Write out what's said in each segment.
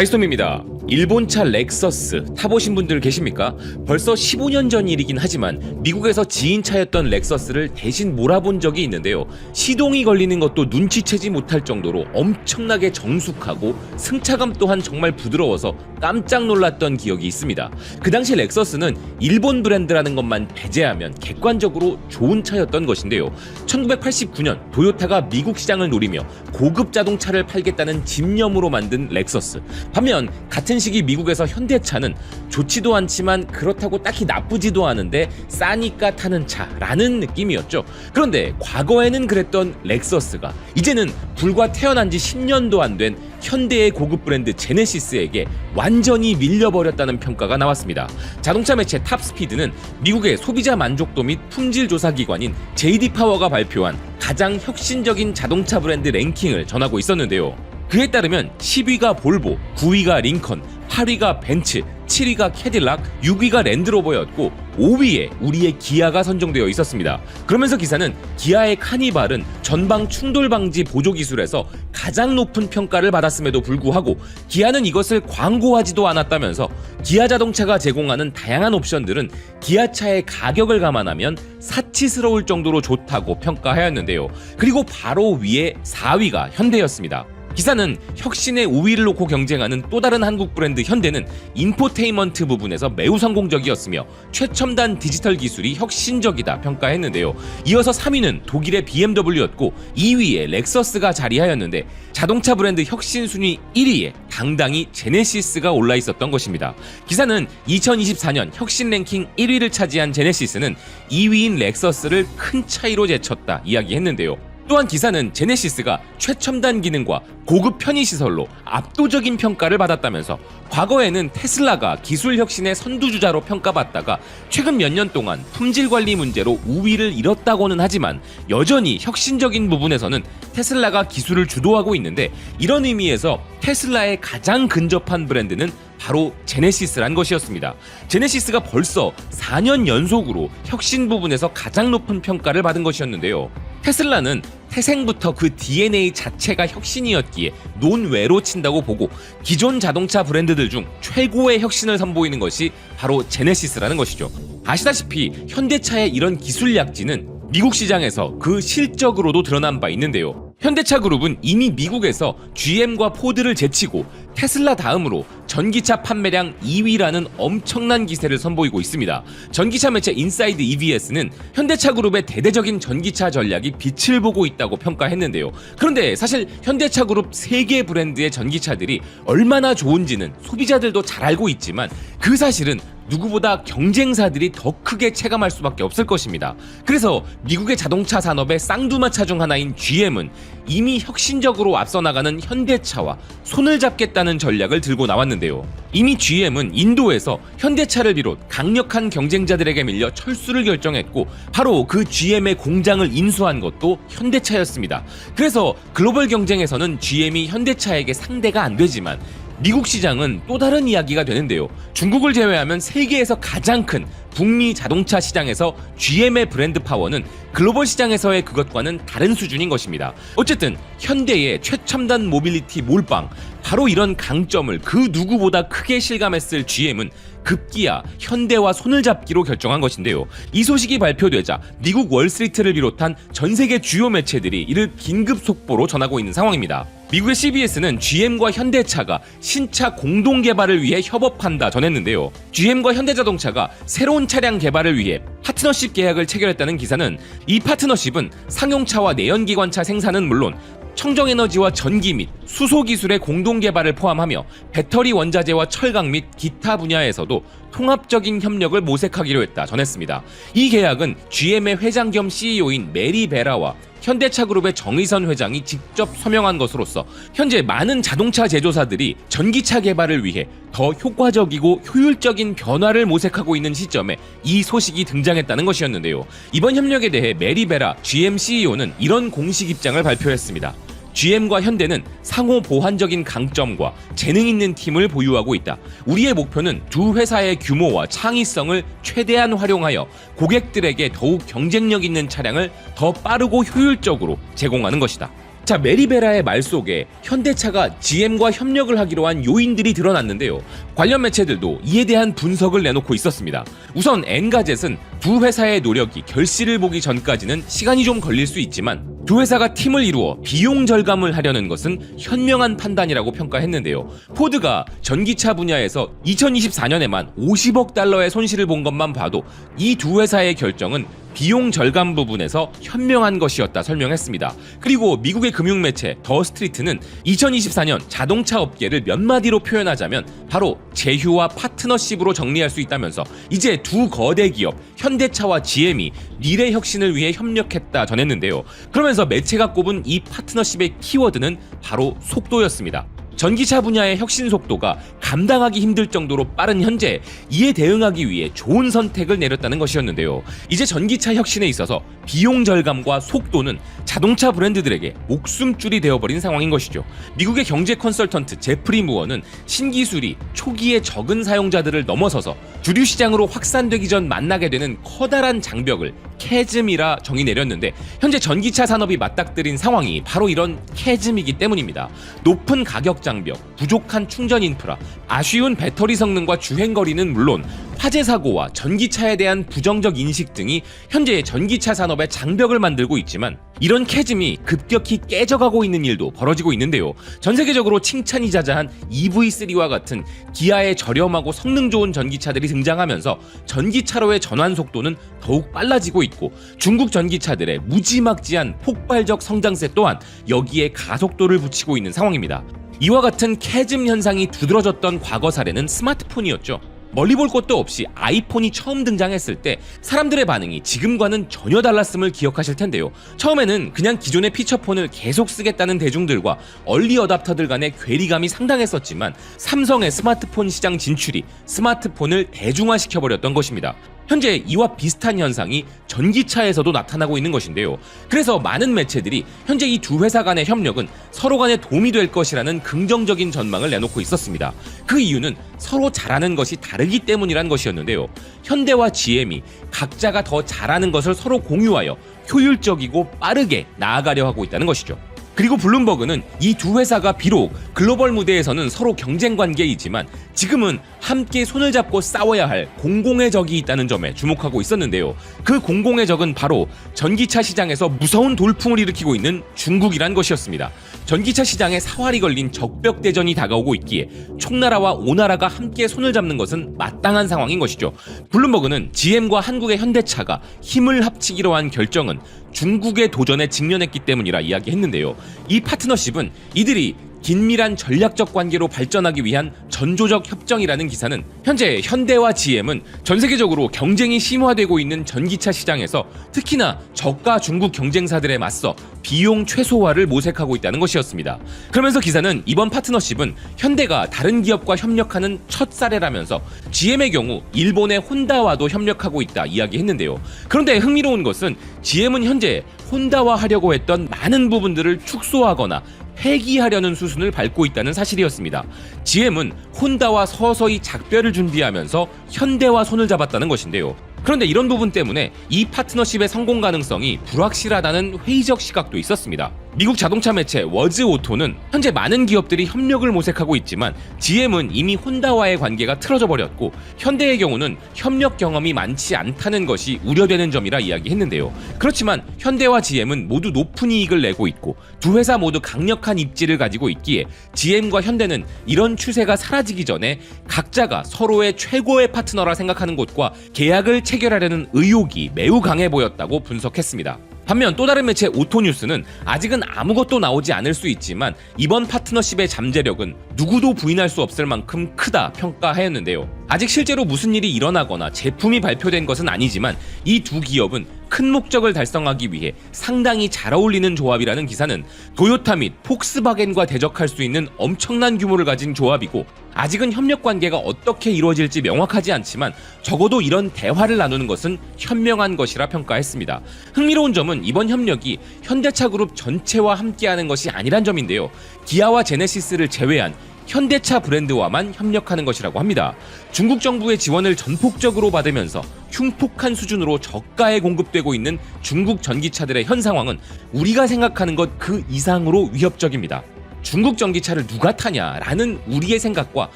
하이스톰입니다. 일본차 렉서스 타보신 분들 계십니까? 벌써 15년 전 일이긴 하지만 미국에서 지인차였던 렉서스를 대신 몰아본 적이 있는데요. 시동이 걸리는 것도 눈치채지 못할 정도로 엄청나게 정숙하고 승차감 또한 정말 부드러워서 깜짝 놀랐던 기억이 있습니다. 그 당시 렉서스는 일본 브랜드라는 것만 배제하면 객관적으로 좋은 차였던 것인데요. 1989년 도요타가 미국 시장을 노리며 고급 자동차를 팔겠다는 집념으로 만든 렉서스. 반면 같은 시기 미국에서 현대차는 좋지도 않지만 그렇다고 딱히 나쁘지도 않은데 싸니까 타는 차라는 느낌이었죠. 그런데 과거에는 그랬던 렉서스가 이제는 불과 태어난 지 10년도 안 된 현대의 고급 브랜드 제네시스에게 완전히 밀려버렸다는 평가가 나왔습니다. 자동차 매체 탑스피드는 미국의 소비자 만족도 및 품질 조사 기관인 JD 파워가 발표한 가장 혁신적인 자동차 브랜드 랭킹을 전하고 있었는데요. 그에 따르면 10위가 볼보, 9위가 링컨, 8위가 벤츠, 7위가 캐딜락, 6위가 랜드로버였고 5위에 우리의 기아가 선정되어 있었습니다. 그러면서 기사는 기아의 카니발은 전방 충돌 방지 보조 기술에서 가장 높은 평가를 받았음에도 불구하고 기아는 이것을 광고하지도 않았다면서 기아 자동차가 제공하는 다양한 옵션들은 기아차의 가격을 감안하면 사치스러울 정도로 좋다고 평가하였는데요. 그리고 바로 위에 4위가 현대였습니다. 기사는 혁신의 우위를 놓고 경쟁하는 또 다른 한국 브랜드 현대는 인포테인먼트 부분에서 매우 성공적이었으며 최첨단 디지털 기술이 혁신적이다 평가했는데요. 이어서 3위는 독일의 BMW였고 2위에 렉서스가 자리하였는데 자동차 브랜드 혁신 순위 1위에 당당히 제네시스가 올라 있었던 것입니다. 기사는 2024년 혁신 랭킹 1위를 차지한 제네시스는 2위인 렉서스를 큰 차이로 제쳤다 이야기했는데요. 또한 기사는 제네시스가 최첨단 기능과 고급 편의시설로 압도적인 평가를 받았다면서 과거에는 테슬라가 기술 혁신의 선두주자로 평가받다가 최근 몇 년 동안 품질 관리 문제로 우위를 잃었다고는 하지만 여전히 혁신적인 부분에서는 테슬라가 기술을 주도하고 있는데 이런 의미에서 테슬라에 가장 근접한 브랜드는 바로 제네시스란 것이었습니다. 제네시스가 벌써 4년 연속으로 혁신 부분에서 가장 높은 평가를 받은 것이었는데요. 테슬라는 태생부터 그 DNA 자체가 혁신이었기에 논외로 친다고 보고 기존 자동차 브랜드들 중 최고의 혁신을 선보이는 것이 바로 제네시스라는 것이죠. 아시다시피 현대차의 이런 기술 약진은 미국 시장에서 그 실적으로도 드러난 바 있는데요. 현대차 그룹은 이미 미국에서 GM과 포드를 제치고 테슬라 다음으로 전기차 판매량 2위라는 엄청난 기세를 선보이고 있습니다. 전기차 매체 인사이드 EVS는 현대차 그룹의 대대적인 전기차 전략이 빛을 보고 있다고 평가했는데요. 그런데 사실 현대차 그룹 3개 브랜드의 전기차들이 얼마나 좋은지는 소비자들도 잘 알고 있지만 그 사실은 누구보다 경쟁사들이 더 크게 체감할 수밖에 없을 것입니다. 그래서 미국의 자동차 산업의 쌍두마차 중 하나인 GM은 이미 혁신적으로 앞서 나가는 현대차와 손을 잡겠다는 전략을 들고 나왔는데요. 이미 GM은 인도에서 현대차를 비롯 강력한 경쟁자들에게 밀려 철수를 결정했고 바로 그 GM의 공장을 인수한 것도 현대차였습니다. 그래서 글로벌 경쟁에서는 GM이 현대차에게 상대가 안 되지만 미국 시장은 또 다른 이야기가 되는데요. 중국을 제외하면 세계에서 가장 큰 북미 자동차 시장에서 GM의 브랜드 파워는 글로벌 시장에서의 그것과는 다른 수준인 것입니다. 어쨌든 현대의 최첨단 모빌리티 몰빵, 바로 이런 강점을 그 누구보다 크게 실감했을 GM은 급기야 현대와 손을 잡기로 결정한 것인데요. 이 소식이 발표되자 미국 월스트리트를 비롯한 전 세계 주요 매체들이 이를 긴급 속보로 전하고 있는 상황입니다. 미국의 CBS는 GM과 현대차가 신차 공동 개발을 위해 협업한다 전했는데요. GM과 현대자동차가 새로운 차량 개발을 위해 파트너십 계약을 체결했다는 기사는 이 파트너십은 상용차와 내연기관차 생산은 물론 청정에너지와 전기 및 수소 기술의 공동 개발을 포함하며 배터리 원자재와 철강 및 기타 분야에서도 통합적인 협력을 모색하기로 했다 전했습니다. 이 계약은 GM의 회장 겸 CEO인 메리 베라와 현대차 그룹의 정의선 회장이 직접 서명한 것으로서 현재 많은 자동차 제조사들이 전기차 개발을 위해 더 효과적이고 효율적인 변화를 모색하고 있는 시점에 이 소식이 등장했다는 것이었는데요. 이번 협력에 대해 메리 베라 GM CEO는 이런 공식 입장을 발표했습니다. GM과 현대는 상호 보완적인 강점과 재능 있는 팀을 보유하고 있다. 우리의 목표는 두 회사의 규모와 창의성을 최대한 활용하여 고객들에게 더욱 경쟁력 있는 차량을 더 빠르고 효율적으로 제공하는 것이다. 자, 메리베라의 말 속에 현대차가 GM과 협력을 하기로 한 요인들이 드러났는데요. 관련 매체들도 이에 대한 분석을 내놓고 있었습니다. 우선 엔가젯은 두 회사의 노력이 결실을 보기 전까지는 시간이 좀 걸릴 수 있지만 두 회사가 팀을 이루어 비용 절감을 하려는 것은 현명한 판단이라고 평가했는데요. 포드가 전기차 분야에서 2024년에만 50억 달러의 손실을 본 것만 봐도 이 두 회사의 결정은 비용 절감 부분에서 현명한 것이었다 설명했습니다. 그리고 미국의 금융매체 더 스트리트는 2024년 자동차 업계를 몇 마디로 표현하자면 바로 제휴와 파트너십으로 정리할 수 있다면서 이제 두 거대 기업 현대차와 GM이 미래 혁신을 위해 협력했다 전했는데요. 그러면서 매체가 꼽은 이 파트너십의 키워드는 바로 속도였습니다. 전기차 분야의 혁신 속도가 감당하기 힘들 정도로 빠른 현재, 이에 대응하기 위해 좋은 선택을 내렸다는 것이었는데요. 이제 전기차 혁신에 있어서 비용 절감과 속도는 자동차 브랜드들에게 목숨줄이 되어버린 상황인 것이죠. 미국의 경제 컨설턴트 제프리 무어는 신기술이 초기에 적은 사용자들을 넘어서서 주류 시장으로 확산되기 전 만나게 되는 커다란 장벽을 캐즘이라 정의 내렸는데, 현재 전기차 산업이 맞닥뜨린 상황이 바로 이런 캐즘이기 때문입니다. 높은 가격 장벽, 부족한 충전 인프라, 아쉬운 배터리 성능과 주행거리는 물론 화재 사고와 전기차에 대한 부정적 인식 등이 현재 전기차 산업의 장벽을 만들고 있지만, 이런 캐즘이 급격히 깨져가고 있는 일도 벌어지고 있는데요. 전 세계적으로 칭찬이 자자한 EV3와 같은 기아의 저렴하고 성능 좋은 전기차들이 등장하면서 전기차로의 전환 속도는 더욱 빨라지고 있고, 중국 전기차들의 무지막지한 폭발적 성장세 또한 여기에 가속도를 붙이고 있는 상황입니다. 이와 같은 캐즘 현상이 두드러졌던 과거 사례는 스마트폰이었죠. 멀리 볼 것도 없이 아이폰이 처음 등장했을 때 사람들의 반응이 지금과는 전혀 달랐음을 기억하실 텐데요. 처음에는 그냥 기존의 피처폰을 계속 쓰겠다는 대중들과 얼리 어답터들 간의 괴리감이 상당했었지만, 삼성의 스마트폰 시장 진출이 스마트폰을 대중화시켜버렸던 것입니다. 현재 이와 비슷한 현상이 전기차에서도 나타나고 있는 것인데요. 그래서 많은 매체들이 현재 이 두 회사 간의 협력은 서로 간에 도움이 될 것이라는 긍정적인 전망을 내놓고 있었습니다. 그 이유는 서로 잘하는 것이 다르기 때문이란 것이었는데요. 현대와 GM이 각자가 더 잘하는 것을 서로 공유하여 효율적이고 빠르게 나아가려 하고 있다는 것이죠. 그리고 블룸버그는 이 두 회사가 비록 글로벌 무대에서는 서로 경쟁 관계이지만 지금은 함께 손을 잡고 싸워야 할 공공의 적이 있다는 점에 주목하고 있었는데요. 그 공공의 적은 바로 전기차 시장에서 무서운 돌풍을 일으키고 있는 중국이란 것이었습니다. 전기차 시장에 사활이 걸린 적벽대전이 다가오고 있기에 총나라와 오나라가 함께 손을 잡는 것은 마땅한 상황인 것이죠. 블룸버그는 GM과 한국의 현대차가 힘을 합치기로 한 결정은 중국의 도전에 직면했기 때문이라 이야기했는데요. 이 파트너십은 이들이 긴밀한 전략적 관계로 발전하기 위한 전조적 협정이라는 기사는 현재 현대와 GM은 전 세계적으로 경쟁이 심화되고 있는 전기차 시장에서 특히나 저가 중국 경쟁사들에 맞서 비용 최소화를 모색하고 있다는 것이었습니다. 그러면서 기사는 이번 파트너십은 현대가 다른 기업과 협력하는 첫 사례라면서 GM의 경우 일본의 혼다와도 협력하고 있다 이야기했는데요. 그런데 흥미로운 것은 GM은 현재 혼다와 하려고 했던 많은 부분들을 축소하거나 폐기하려는 수순을 밟고 있다는 사실이었습니다. GM은 혼다와 서서히 작별을 준비하면서 현대와 손을 잡았다는 것인데요. 그런데 이런 부분 때문에 이 파트너십의 성공 가능성이 불확실하다는 회의적 시각도 있었습니다. 미국 자동차 매체 워즈 오토는 현재 많은 기업들이 협력을 모색하고 있지만 GM은 이미 혼다와의 관계가 틀어져 버렸고 현대의 경우는 협력 경험이 많지 않다는 것이 우려되는 점이라 이야기했는데요. 그렇지만 현대와 GM은 모두 높은 이익을 내고 있고 두 회사 모두 강력한 입지를 가지고 있기에 GM과 현대는 이런 추세가 사라지기 전에 각자가 서로의 최고의 파트너라 생각하는 곳과 계약을 체결하려는 의욕이 매우 강해 보였다고 분석했습니다. 반면 또 다른 매체 오토뉴스는 아직은 아무것도 나오지 않을 수 있지만 이번 파트너십의 잠재력은 누구도 부인할 수 없을 만큼 크다 평가하였는데요. 아직 실제로 무슨 일이 일어나거나 제품이 발표된 것은 아니지만 이 두 기업은 큰 목적을 달성하기 위해 상당히 잘 어울리는 조합이라는 기사는 토요타 및 폭스바겐과 대적할 수 있는 엄청난 규모를 가진 조합이고 아직은 협력 관계가 어떻게 이루어질지 명확하지 않지만 적어도 이런 대화를 나누는 것은 현명한 것이라 평가했습니다. 흥미로운 점은 이번 협력이 현대차 그룹 전체와 함께하는 것이 아니란 점인데요. 기아와 제네시스를 제외한 현대차 브랜드와만 협력하는 것이라고 합니다. 중국 정부의 지원을 전폭적으로 받으면서 흉폭한 수준으로 저가에 공급되고 있는 중국 전기차들의 현 상황은 우리가 생각하는 것 그 이상으로 위협적입니다. 중국 전기차를 누가 타냐라는 우리의 생각과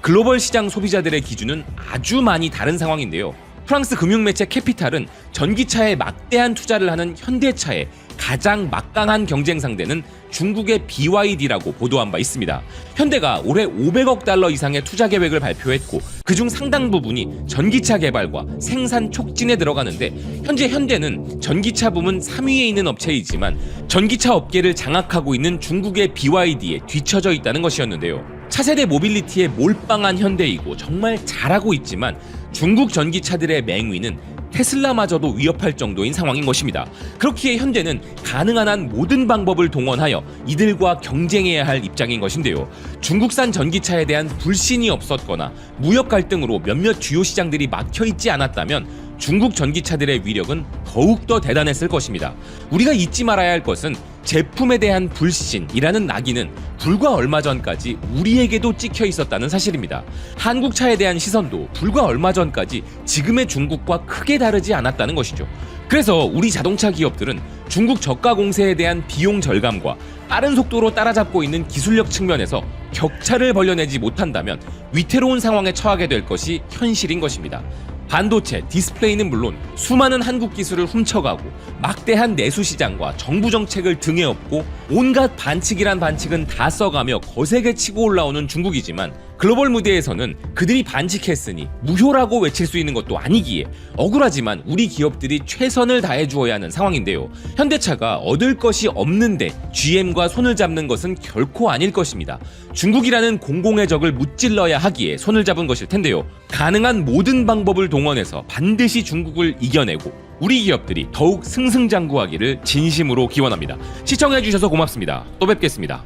글로벌 시장 소비자들의 기준은 아주 많이 다른 상황인데요. 프랑스 금융매체 캐피탈은 전기차에 막대한 투자를 하는 현대차의 가장 막강한 경쟁 상대는 중국의 BYD라고 보도한 바 있습니다. 현대가 올해 500억 달러 이상의 투자 계획을 발표했고 그중 상당 부분이 전기차 개발과 생산 촉진에 들어가는데 현재 현대는 전기차 부문 3위에 있는 업체이지만 전기차 업계를 장악하고 있는 중국의 BYD에 뒤처져 있다는 것이었는데요. 차세대 모빌리티에 몰빵한 현대이고 정말 잘하고 있지만 중국 전기차들의 맹위는 테슬라마저도 위협할 정도인 상황인 것입니다. 그렇기에 현대는 가능한 한 모든 방법을 동원하여 이들과 경쟁해야 할 입장인 것인데요. 중국산 전기차에 대한 불신이 없었거나 무역 갈등으로 몇몇 주요 시장들이 막혀있지 않았다면 중국 전기차들의 위력은 더욱더 대단했을 것입니다. 우리가 잊지 말아야 할 것은 제품에 대한 불신이라는 낙인은 불과 얼마 전까지 우리에게도 찍혀 있었다는 사실입니다. 한국 차에 대한 시선도 불과 얼마 전까지 지금의 중국과 크게 다르지 않았다는 것이죠. 그래서 우리 자동차 기업들은 중국 저가 공세에 대한 비용 절감과 빠른 속도로 따라잡고 있는 기술력 측면에서 격차를 벌려내지 못한다면 위태로운 상황에 처하게 될 것이 현실인 것입니다. 반도체, 디스플레이는 물론 수많은 한국 기술을 훔쳐가고 막대한 내수 시장과 정부 정책을 등에 업고 온갖 반칙이란 반칙은 다 써가며 거세게 치고 올라오는 중국이지만 글로벌 무대에서는 그들이 반칙했으니 무효라고 외칠 수 있는 것도 아니기에 억울하지만 우리 기업들이 최선을 다해 주어야 하는 상황인데요. 현대차가 얻을 것이 없는데 GM과 손을 잡는 것은 결코 아닐 것입니다. 중국이라는 공공의 적을 무찔러야 하기에 손을 잡은 것일 텐데요. 가능한 모든 방법을 동원해서 반드시 중국을 이겨내고 우리 기업들이 더욱 승승장구하기를 진심으로 기원합니다. 시청해주셔서 고맙습니다. 또 뵙겠습니다.